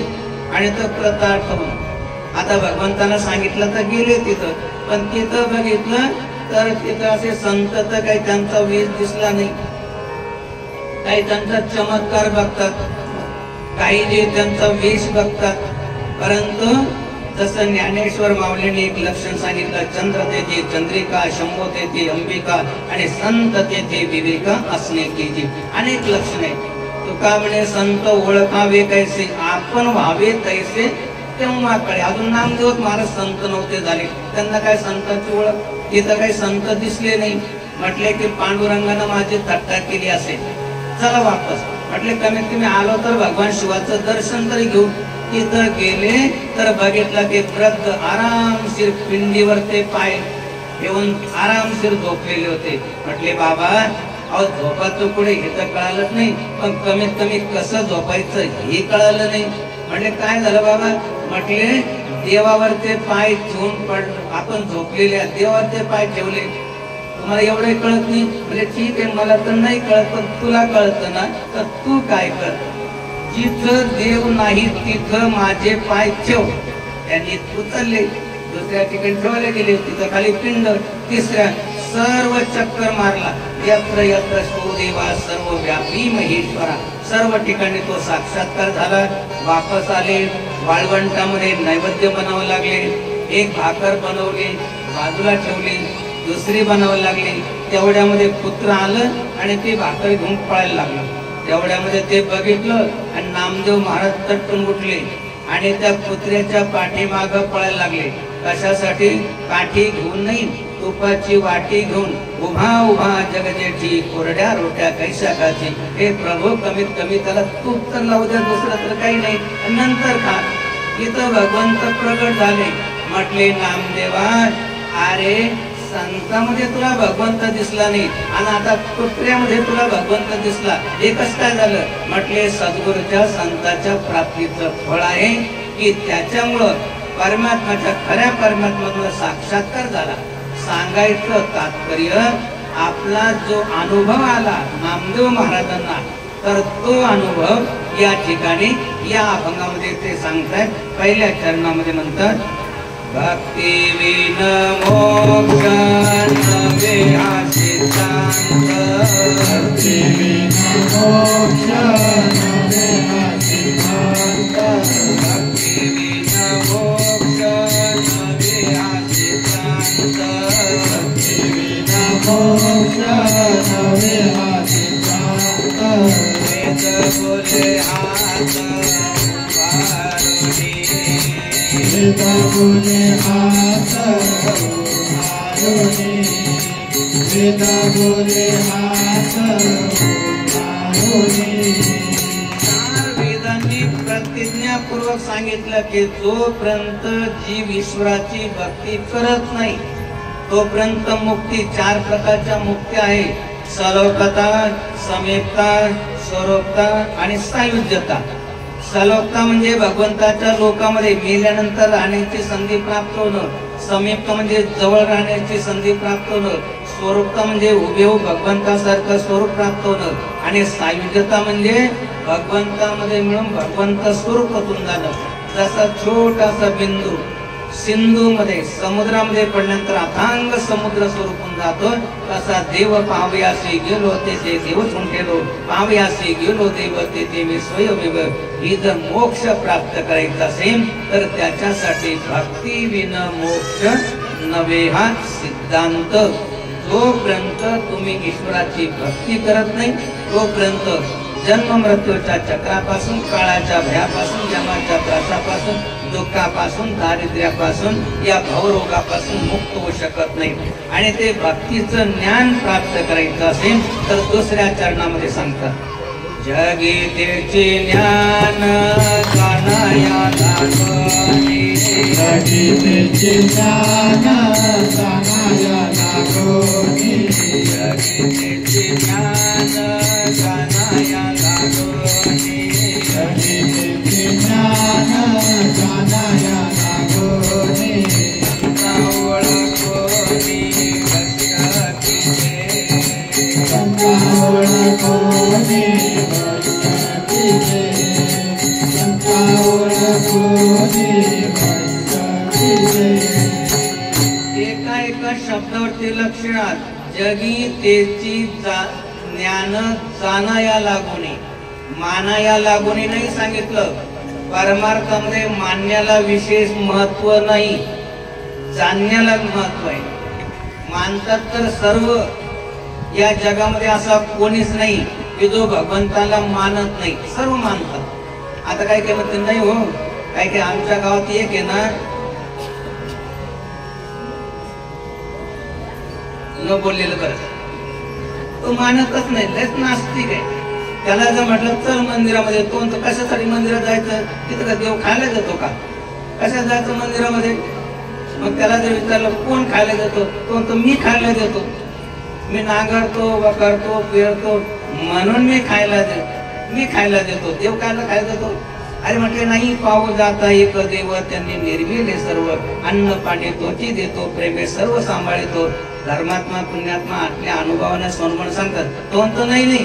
आणि तो प्रताप होऊन आता भगवंताला सांगितलं तर गेले तिथं. पण तिथं बघितलं तर तिथं असे संत तर काही त्यांचा वेश दिसला नाही, काही त्यांचा चमत्कार बघतात, काही जे त्यांचा वेश बघतात. परंतु जसं ज्ञानेश्वर माऊलीने एक लक्षण सांगितलं, चंद्र तेथे चंद्रिका, शंभो तेथे अंबिका, आणि संत तेथे विवेका असणे की अनेक लक्षण आहे. तुका म्हणे संत ओळखावे कैसे, आपण व्हावे तैसे तेव्हा कळे. अजून नामदेव महाराज संत नव्हते झाले, त्यांना काय संतांची ओळख, तिथं काही संत दिसले नाही. म्हटले की पांडुरंगानं माझी थट्टा केली असेल, चला वापस. म्हटले कमीत कमी आलो तर भगवान शिवाचं दर्शन तरी घेऊ. तिथं गेले तर बघितलं की वृद्ध आरामशीर पिंडीवर ते पाय ठेवून आरामशीर झोपलेले होते. म्हटले बाबा अहो झोपाचं पुढे हे तर कळालंच नाही, पण कमीत कमी कसं झोपायचं हे कळालं नाही. म्हटले काय झालं बाबा? म्हटले देवावर ते पाय ठेवून आपण झोपलेले देवावर ते पाय ठेवले, तुम्हाला एवढे कळत नाही. म्हणजे ठीक आहे मला तर नाही कळत, पण तुला कळत ना, तर तू काय कर, जिथं देव नाही तिथं माझे पाय ठेव. त्यांनी उचलले, दुसऱ्या ठिकाणी ठेवायला गेले, तिथं खाली पिंड, तिसऱ्या सर्व चक्कर मारला, यत्र यत्र सो देवा सर्व व्यापी महेश्वरा, सर्व ठिकाणी तो साक्षात्कार झाला. वापस आले, वाळवंटामध्ये नैवेद्य बनावं लागले, एक भाकर बनवली बाजूला ठेवली, दुसरी बनवायला लागली. तेवढ्यामध्ये पुत्र आलं आणि ते भाकर घेऊन पळायला लागलं. तेवढ्यामध्ये ते बघितलं आणि नामदेव महाराज तटून उठले आणि त्या कुत्र्याच्या पाठीमाग पळायला लागले. कशासाठी? काठी घेऊन नाही, तुपाची वाटी घेऊन उभा उभा जगजेठी कोरड्या रोट्या कैसा खाची. हे प्रभू कमीत कमी त्याला तूप तर लावू द्या, दुसरं तर काही नाही, नंतर खा. इथं भगवंत प्रगट झाले. म्हटले नामदेवा अरे संतामध्ये तुला भगवंत दिसला नाही आणि आता कुत्र्यामध्ये तुला भगवंत दिसला, हे कसं काय झालं? म्हटले सद्गुरूच्या संताच्या प्राप्तीचं फळ आहे की त्याच्यामुळं परमात्म्याच्या खऱ्या परमात्म्याचा साक्षात्कार झाला. सांगायचं तात्पर्य आपला जो अनुभव आला नामदेव महाराजांना, तर तो अनुभव या ठिकाणी या अभंगामध्ये ते सांगतात. पहिल्या चरणामध्ये म्हणतात, भक्ती विन मोक्ष नवे हा सिद्धांत, भक्ती विन मोक्ष नवे हा सिद्धांत, भक्ती विन मोक्ष नवे हा सिद्धांत, भक्ती विन मोक्ष नवे हा सिद्धांत, वेद बोले हात वारुणी, वेद बोले हात वारुणी, वेद बोले हात वारुणी. चार वेदांनी प्रतिज्ञापूर्वक सांगितलं की जोपर्यंत जीव ईश्वराची भक्ती करत नाही तोपर्यंत मुक्ती, चार प्रकारच्या मुक्ती आहे, सलोकता, समीपता, स्वरूपता आणि सायुज्यता. सलोकता म्हणजे भगवंताच्या लोकामध्ये मेल्यानंतर राहण्याची संधी प्राप्त होणं, समीपता म्हणजे जवळ राहण्याची संधी प्राप्त होणं, स्वरूपता म्हणजे हुबेहूब भगवंतासारखं स्वरूप प्राप्त होणं आणि सायुज्यता म्हणजे भगवंतामध्ये मिळून भगवंत स्वरूपातून जाणं. जसा छोटासा बिंदू सिंधूमध्ये समुद्रामध्ये पडल्यानंतर अथांग समुद्र स्वरूपून जातो, तसा देव पाहयासी गेलो ते देवच ठेलो, पाहयासी गेलो देव ते मी स्वयमेव. ही जर मोक्ष प्राप्त करायचा असेल तर त्याच्यासाठी भक्ती विन मोक्ष नवे हा सिद्धांत. जोपर्यंत तुम्ही ईश्वराची भक्ती करत नाही तोपर्यंत जन्म मृत्यूच्या चक्रापासून, काळाच्या भयापासून, जन्माच्या त्रासापासून, दुःखापासून, दारिद्र्यापासून, या भावरोगापासून मुक्त होऊ शकत नाही. आणि ते भक्तीचं ज्ञान प्राप्त करायचं असेल तर दुसऱ्या चरणामध्ये सांगतात, जगीतेचे ज्ञान कानाया लागोनी, जगीतेचे ज्ञान कानाया लागोनी, जगीतेचे ज्ञान कानाया लागोनी, जगीतेचे ज्ञान कानाया लागोनी, संता ओळखोनी भक्तीचे, संता ओळखोनी भक्तीचे, संता ओळखोनी भक्तीचे. एका एका शब्दावरती लक्षणात जगी तेची ज्ञान जाणाया लागोनी, मानाया लागोनी नाही सांगितलं. परमार्थामध्ये मानण्याला विशेष महत्व नाही, जाणण्याला महत्व आहे. मानतात तर सर्व, या जगामध्ये असा कोणीच नाही की जो भगवंताला मानत नाही, सर्व मानतात. आता काय काय म्हणते नाही हो, काय काय आमच्या गावात एक आहे ना, न बोललेलं बरं, तो मानतच नाही, लयच नास्तिक आहे. त्याला जर म्हटलं चल मंदिरामध्ये, तो कशासाठी मंदिरात जायचं, तिथं का देव खायला जातो का, कशा जायचं मंदिरामध्ये. मग त्याला जर विचारलं कोण खायला देतो, तो मी खायला देतो, मी नांगरतो, वखरतो, पेरतो म्हणून मी खायला देतो, देव खायला देतो. अरे म्हटले नाही, पाहू जाता एक देव त्यांनी निर्मिले सर्व, अन्न पाणी तोची देतो, प्रेमे सर्व सांभाळतो, धर्मात्मा पुण्यात्मा आपल्या अनुभवाने सोनमण सांगतात. तो म्हणतो नाही,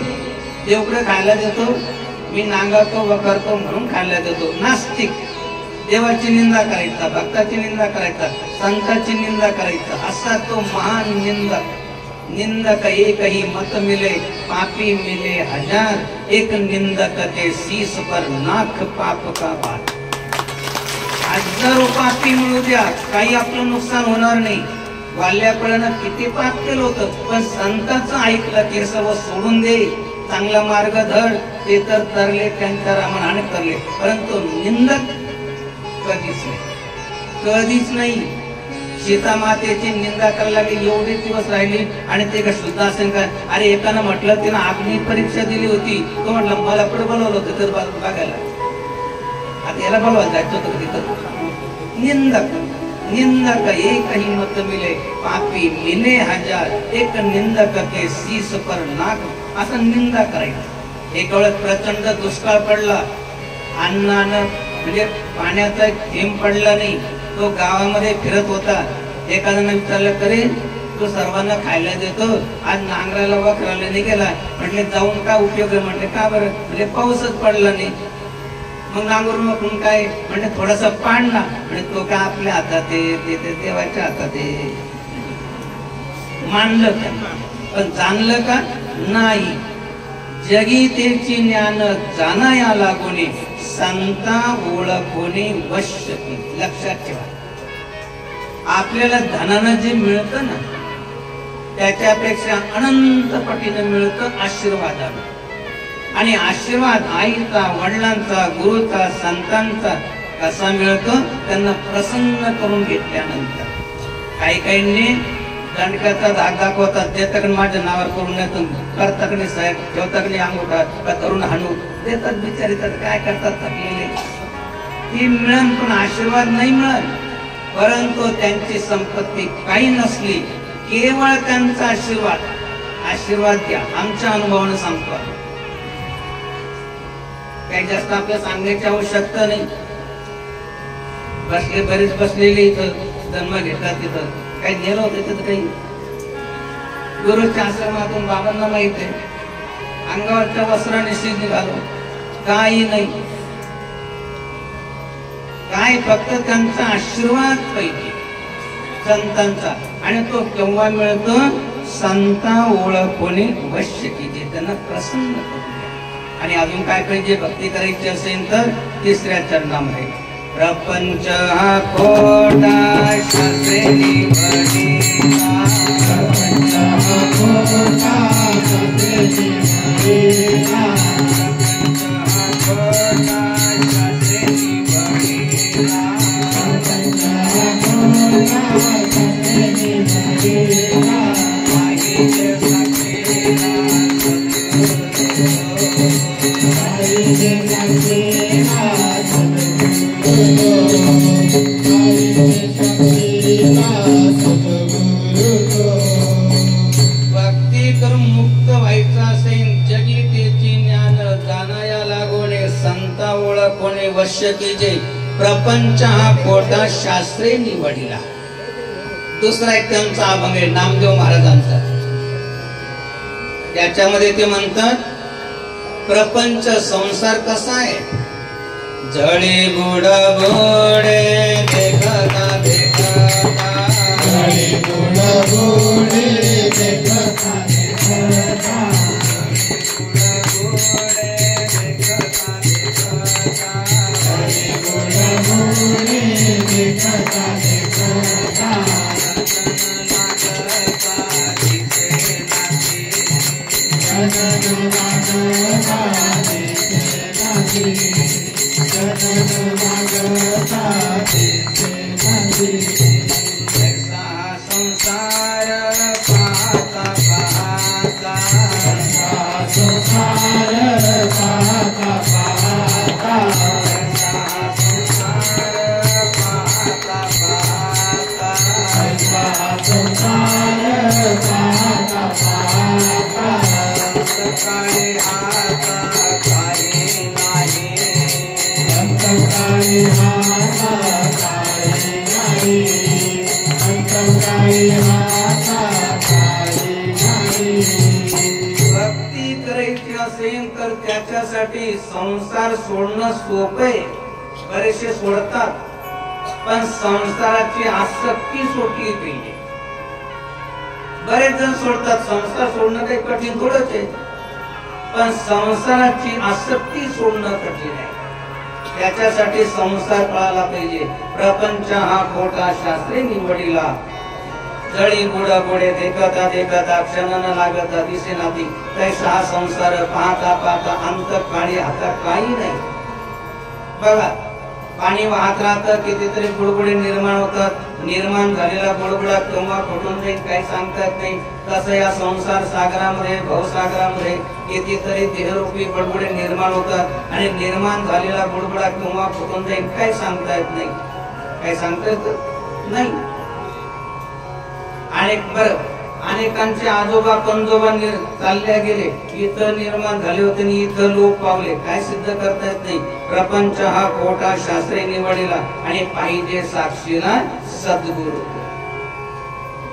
देवकडे खायला देतो, मी नांगरतो, वखरतो म्हणून खायला देतो. नास्तिक, देवाची निंदा करायचा, भक्ताची निंदा करायचा, संताची निंदा करायचा, असा तो महान निंदक एकही मत मिले, पापी मिले हजार, एक निंदक के शीस पर नाख पाप का भार. हजारो पापी मिळू द्या, काही आपलं नुकसान होणार नाही. वाल्यापणानं किती पाप केलं होतं, पण संताचं ऐकलं की सर्व सोडून दे, चांगला मार्ग धर, ते तर तरले त्यांच्या रामाने तरले. परंतु निंदक कधीच नाही. सीता मातेची निंदा करायला लागली, एवढे दिवस राहिली आणि ते का शुद्ध असेल का. अरे एकानं म्हटलं तिनं अग्नी परीक्षा दिली होती, तो म्हटलं मला पुढे बोलवलं होतं तर बघायला, आता याला बोलवायला जायचं होतं तिथं. निंदक एकही मत मिले, पापी मिले हजार, एक निंदक के शीस पर नाक. असं निंदा करायचं. एक वेळेस प्रचंड दुष्काळ पडला, अन्नानं म्हणजे पाण्याचा थेंब पडला नाही. तो गावामध्ये फिरत होता. एखाद्यानं विचारलं, करे तो सर्वांना खायला देतो, आज नांगराला वखराला नाही गेला. म्हटले जाऊन काय उपयोग आहे? म्हटले का बरं? म्हणजे पाऊसच पडला नाही. मग नांगरून वापरून काय? म्हणजे थोडासा पाडला. म्हणजे तो काय आपल्या हातात आहे, ते देवाच्या हातात आहे. मानलं का? पण जाणलं का? नाही. जगी तेची ज्ञान जाणाया लागोने, संता ओळखोने वश्य. लक्षात ठेवा, आपल्याला धनानं जे मिळतं ना त्याच्यापेक्षा अनंत पटीने मिळतं आशीर्वादानं. आणि आशीर्वाद आईचा, वडिलांचा, गुरुचा, संतांचा कसा मिळतो? त्यांना प्रसन्न करून घेतल्यानंतर. काही काहींनी दंडकाचा धाक दाखवतात, देतात माझ्या नावावर करून येतो, करतात नाही साहेब, ठेवतात नाही अंगोठा, का करून हाणू देतात. बिचारी तर काय करतात थकलेले. ती मिळन पण आशीर्वाद नाही मिळत. परंतु त्यांची संपत्ती काही नसली, केवळ त्यांचा आशीर्वाद द्या. आमच्या अनुभवानं सांगतो, काही जास्त आपल्या सांगण्याची आवश्यकता नाही. बरेच बसलेले इथं जन्म घेतात, तिथं काही नेलं होतं तिथं काही. गुरुच्या आश्रमातून बाबांना माहित आहे, अंगावरच्या वस्त्राने शीज निघालो, काही नाही. काय? फक्त त्यांचा आशीर्वाद पाहिजे संतांचा. आणि तो केव्हा मिळतो? संता ओळखोने वश्य कीजे, त्यांना प्रसन्न करून द्या. आणि अजून काय पाहिजे? भक्ती करायची असेल तर तिसऱ्या चरणामध्ये, प्रपंच हा खोटा शास्त्रे निवडिला, प्रपंच हा खोटा शास्त्रे निवडिला, प्रपंच हा खोटा शास्त्रे निवडिला, प्रपंच हा खोटा शास्त्रे निवडिला, पाहिजे साक्षीला पाहिजे साक्षीला सद्गुरू, पाहिजे साक्षीला सद्गुरू. भक्ती करून मुक्त व्हायचं असेल, जगी तेची ज्ञान जाणाया लागोने, संता ओळखोने वश्य कीजे, प्रपंच हा खोटा शास्त्रे निवडिला. दुसरा एक त्यांचा अभंग आहे नामदेव महाराजांचा. त्याच्यामध्ये ते म्हणतात, प्रपंच संसार कसा आहे? जळी बुड बोडे देखता देखता, जळी बुड बोडे देखता देखता, जळी बुड बोडे देखता देखता, जनन मागता दिसे नाही, जनन मागता दिसे नाही. संसार पाहता पाहता, संसार पाहता पाहता, संसार पाहता पाहता, संसार पाहता पाहता, सकाळी हाता काही नाही, अंतकाळी हाता काही नाही, अंतकाळी हाता काही नाही. भक्ती करायची असेल तर त्याच्यासाठी संसार सोडणं सोपे. बरेचसे सोडतात, पण संसाराची आसक्ती सोडली पाहिजे. बरेच जण सोडतात, संसार सोडणं काही कठीण थोडंच आहे, पण संसाराची आसक्ती सोडणं कठीण आहे. त्याच्यासाठी संसार कळाला पाहिजे. प्रपंच हा खोटा शास्त्रे निवडिला, जळी बुडा बुडे देखता देखता, क्षण न लागता दिसे नाती, तैसा हा संसार पाहता पाहता, अंत काळी हातात काही नाही. बघा, पाणी वाहत राहतं, कितीतरी बुडबुडे निर्माण होतात. निर्माण झालेला बुडबुडा केव्हा फुटून जाईल काही सांगता येत नाही. तसं या संसार सागरामध्ये, भवसागरामध्ये कितीतरी देहरूपी बुडबुडे निर्माण होतात. आणि निर्माण झालेला बुडबुडा केव्हा फुटून जाईल काही सांगता येत नाही. काही सांगता येत नाही. अनेकांचे आजोबा पंजोबा चालले गेले, इथं निर्माण झाले होते आणि इथं लोक पावले. काय सिद्ध करता येत नाही. प्रपंच हा खोटा शास्त्रे निवडिला, आणि पाहिजे साक्षीला सद्गुरू.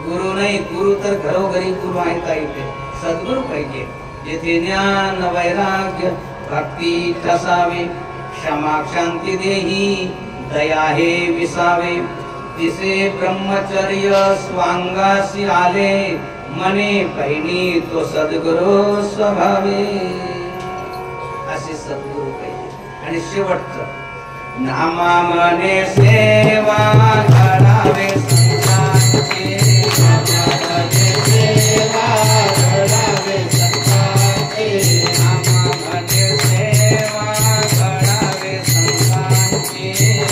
गुरु नाही, गुरु तर घरोघरी गुरु आहेत इथे. सद्गुरु पाहिजे जेथे ज्ञान वैराग्य भक्ती ठसावे, क्षमा शांती देही दया हे विसावे. तिसे ब्रह्मचर्य स्वांगासी आले, मने पहिनी तो सद्गुरु स्वभावे. असे सद्गुरु पाहिजे. आणि शेवटचं नामा मने सेवा घडावे संतांची, नामा मने सेवा घडावे संतांची,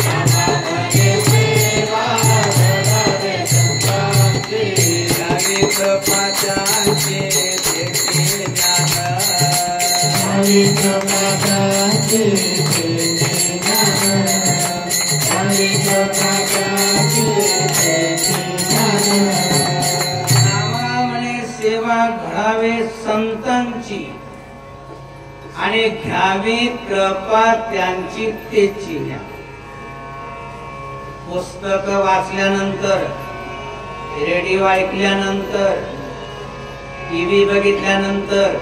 नामा मने सेवा घडावे संतांची, नामा मने सेवा घडावे संतांची. घ्यावी कृपा त्यांची देती ज्ञान, घ्यावी कृपा त्यांची देती ज्ञान, घ्यावी कृपा त्यांची देती ज्ञान. नामा म्हणे सेवा घडावे संतांची आणि घ्यावी कृपा त्यांची तेची घ्या. पुस्तक वाचल्यानंतर, रेडिओ ऐकल्यानंतर, टीव्ही बघितल्यानंतर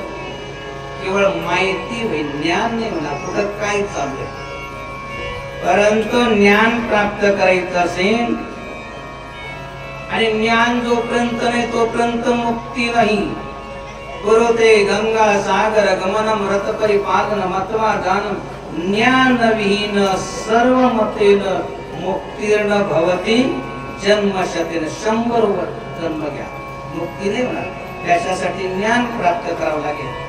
केवळ माहिती होईल, ज्ञान नाही म्हणा कुठं काय चालू आहे. परंतु ज्ञान प्राप्त करायचं असेल आणि ज्ञान जोपर्यंत नाही तोपर्यंत मुक्ती नाही. गुरुते गंगा सागर गमनम रत परिपालन मत्वा दानम, ज्ञान विहीन सर्व मतेन मुक्तीर्ण भवती जन्मशतेन. 100 वर्ष जन्म घ्या, मुक्ती नाही होणार. त्याच्यासाठी ज्ञान प्राप्त करावं लागेल.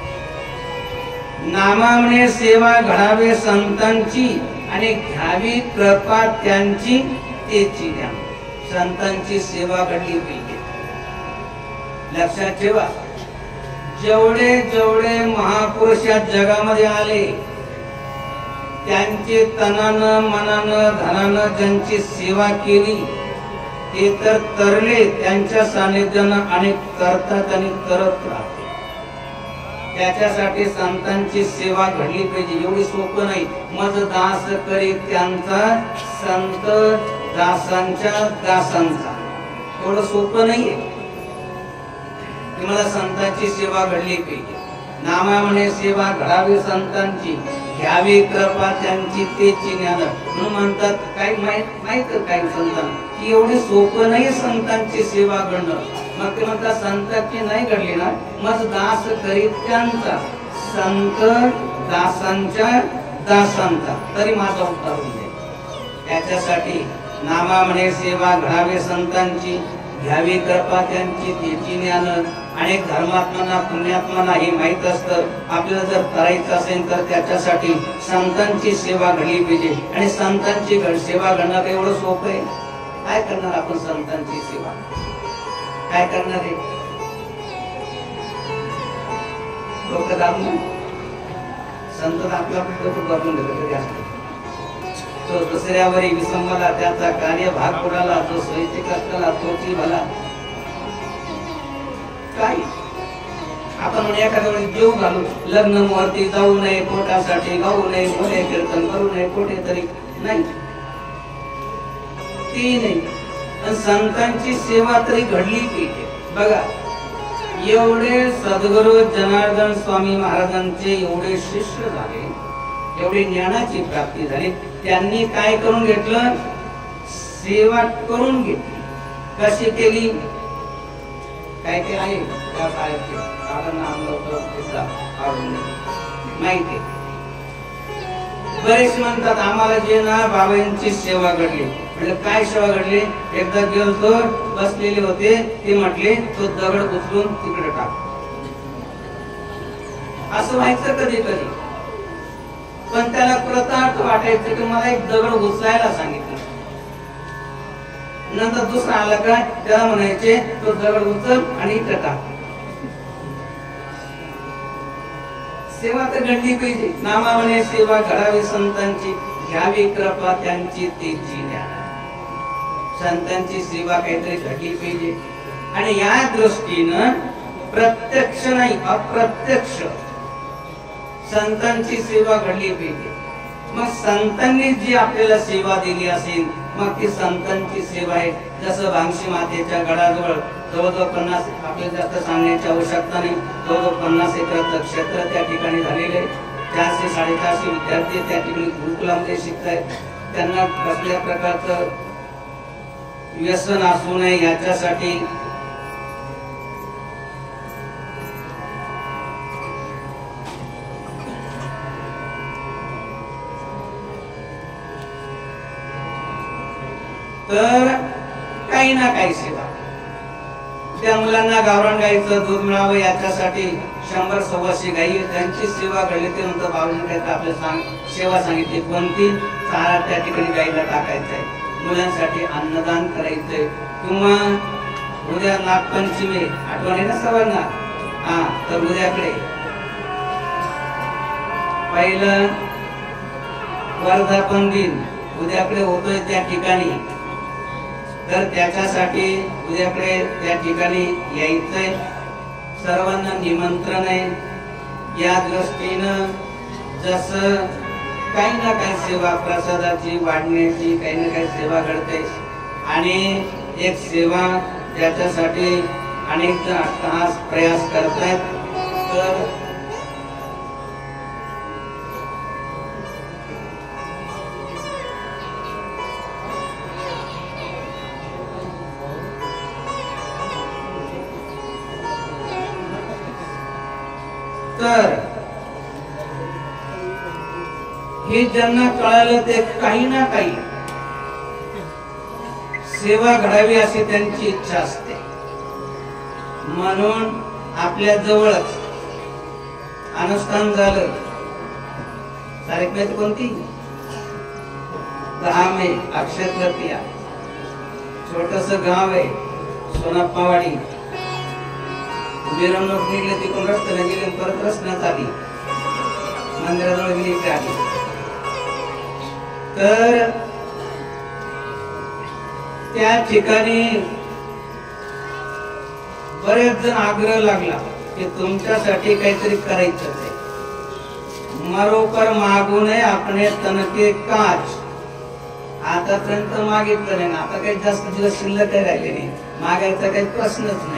नामा म्हणे सेवा घडावे संतांची आणि घ्यावी कृपा त्यांची तेची द्या. संतांची सेवा घडली पाहिजे. लक्षात ठेवा, जेवढे जेवढे महापुरुष या जगामध्ये आले त्यांची तनानं मनानं धनानं ज्यांची सेवा केली ते तर तरले, त्यांच्या सानिध्यानं अनेक करतात आणि करत राहते. त्याच्यासाठी संतांची सेवा घडली पाहिजे. एवढी सोपं नाही. मज दास करी त्यांचा संत दासांच्या दासांचा, एवढं सोपं नाहीये. मला संतांची सेवा घडली पाहिजे. नामा म्हणे सेवा घडावी संतांची, घ्यावी कृपा त्यांची तेची ज्ञान. म्हणून म्हणतात काही माहित काही संतांना की एवढी सोपं नाही संतांची सेवा घडणं. मग ते म्हणतात संतांची नाही घडली ना, मग दास करीत त्यांचा संत दासांच्या दासांचा, तरी माझा उद्धार होईल. त्याच्यासाठी नामा म्हणे सेवा घडावे संतांची, घ्यावी कृपा त्यांची तेची ज्ञान. अनेक धर्मात्मांना पुण्यात्मांना हे माहित असतं. आपल्याला जर करायचं असेल तर त्याच्यासाठी संतांची सेवा घडली पाहिजे. आणि संतांची सेवा घडणं काही एवढं सोपं आहे? काय करणार आपण संतांची सेवा? काय करणार आहे? लोक दाबून संत आपला डोकं बदलून देतात कधी असतं. तो दुसऱ्यावरी विसंबला, त्याचा कार्य भाग बुडाला, जो सोयीची करताला तोची भला. काय आपण म्हणजे एखाद्या वेळी जीव घालू, लग्न मुहूर्ती जाऊ नये, पोटासाठी गाऊ नये, मोठे कीर्तन करू नये, कुठे तरी नाही, ती नाही. पण संतांची सेवा तरी घडली पाहिजे. बघा, एवढे सद्गुरु जनार्दन स्वामी महाराजांचे एवढे शिष्य झाले, एवढी ज्ञानाची प्राप्ती झाली. त्यांनी काय करून घेतलं? सेवा करून घेतली. कशी केली? काय ते आहे त्या काळात माहिती. बरेच म्हणतात आम्हाला जे ना बाबांची सेवा घडली. म्हणजे काय सेवा घडली? एकदा गेलतो, बसलेले होते, ते म्हटले तो दगड उचलून तिकडे टाक. असं व्हायचं कधी कधी. पण त्याला कृतार्थ वाटायचं की मला एक दगड उचलायला सांगितलं. नंतर दुसरा आला का त्याला म्हणायचे तो दगड उचल आणि इकडे टाक. सेवा तर घडली पाहिजे. नामा म्हणे सेवा घडावी संतांची, घ्यावी कृपा त्यांची तेची ज्ञान. संतांची सेवा काहीतरी घडली पाहिजे. आणि या दृष्टीनं प्रत्यक्ष नाही अप्रत्यक्ष संतांची सेवा घडली पाहिजे. मग संतांनी जी आपल्याला सेवा दिली असेल, मग ती संतांची सेवा आहे. जसं भांगशी मातेच्या गडाजवळ जवळजवळ 50, आपल्याला जास्त सांगण्याची आवश्यकता नाही, जवळजवळ 50 एकराचं क्षेत्र त्या ठिकाणी झालेले. 400-450 विद्यार्थी त्या ठिकाणी गुरुकुलामध्ये शिकतायत. त्यांना कसल्या प्रकारचं व्यसन असू नये याच्यासाठी तर काही ना काही सेवा. त्या मुलांना गावरान गाईचं दूध मिळावं याच्यासाठी 100-125 गाई त्यांची सेवा घडली. ते नंतर बाबांनी काय आपल्याला सेवा सांगितली कोणती, चारा त्या ठिकाणी गाईला टाकायचा आहे, मुलांसाठी अन्नदान करायचंय. किंवा उद्या नागपंचमी आठवण आहे ना सर्वांना, हा तर उद्याकडे पहिलं वर्धापन दिन उद्याकडे होतोय त्या ठिकाणी. तर त्याच्यासाठी उद्याकडे त्या ठिकाणी यायचंय, सर्वांना निमंत्रण आहे. या दृष्टीनं जसं काही ना काही सेवा प्रसादाची वाढण्याची काही ना काही सेवा घडते आणि एक सेवा ज्याच्यासाठी अनेक जण अट्टहास प्रयास करतायत. तर हे ज्यांना कळालं ते काही ना काही सेवा घडावी अशी त्यांची इच्छा असते. म्हणून आपल्या जवळच अनुष्ठान झालं. तारीख माहिती कोणती? 10 मे अक्षय तृतीया. छोटस गाव आहे सोनाप्पावाडी. मिरवणूक निघली तिकडून रस्त्याने गेली, परत रस्त्यात आली, मंदिराजवळ गेली, इथे आली. तर त्या ठिकाणी बरेच जण आग्रह लागला की तुमच्यासाठी काहीतरी करायचं आहे. मरो पर मागू नये आपणे तनके काच. आतापर्यंत मागितलं नाही, आता काही जास्त दिवस शिल्लक राहिले नाही, मागायचा काही प्रश्नच नाही.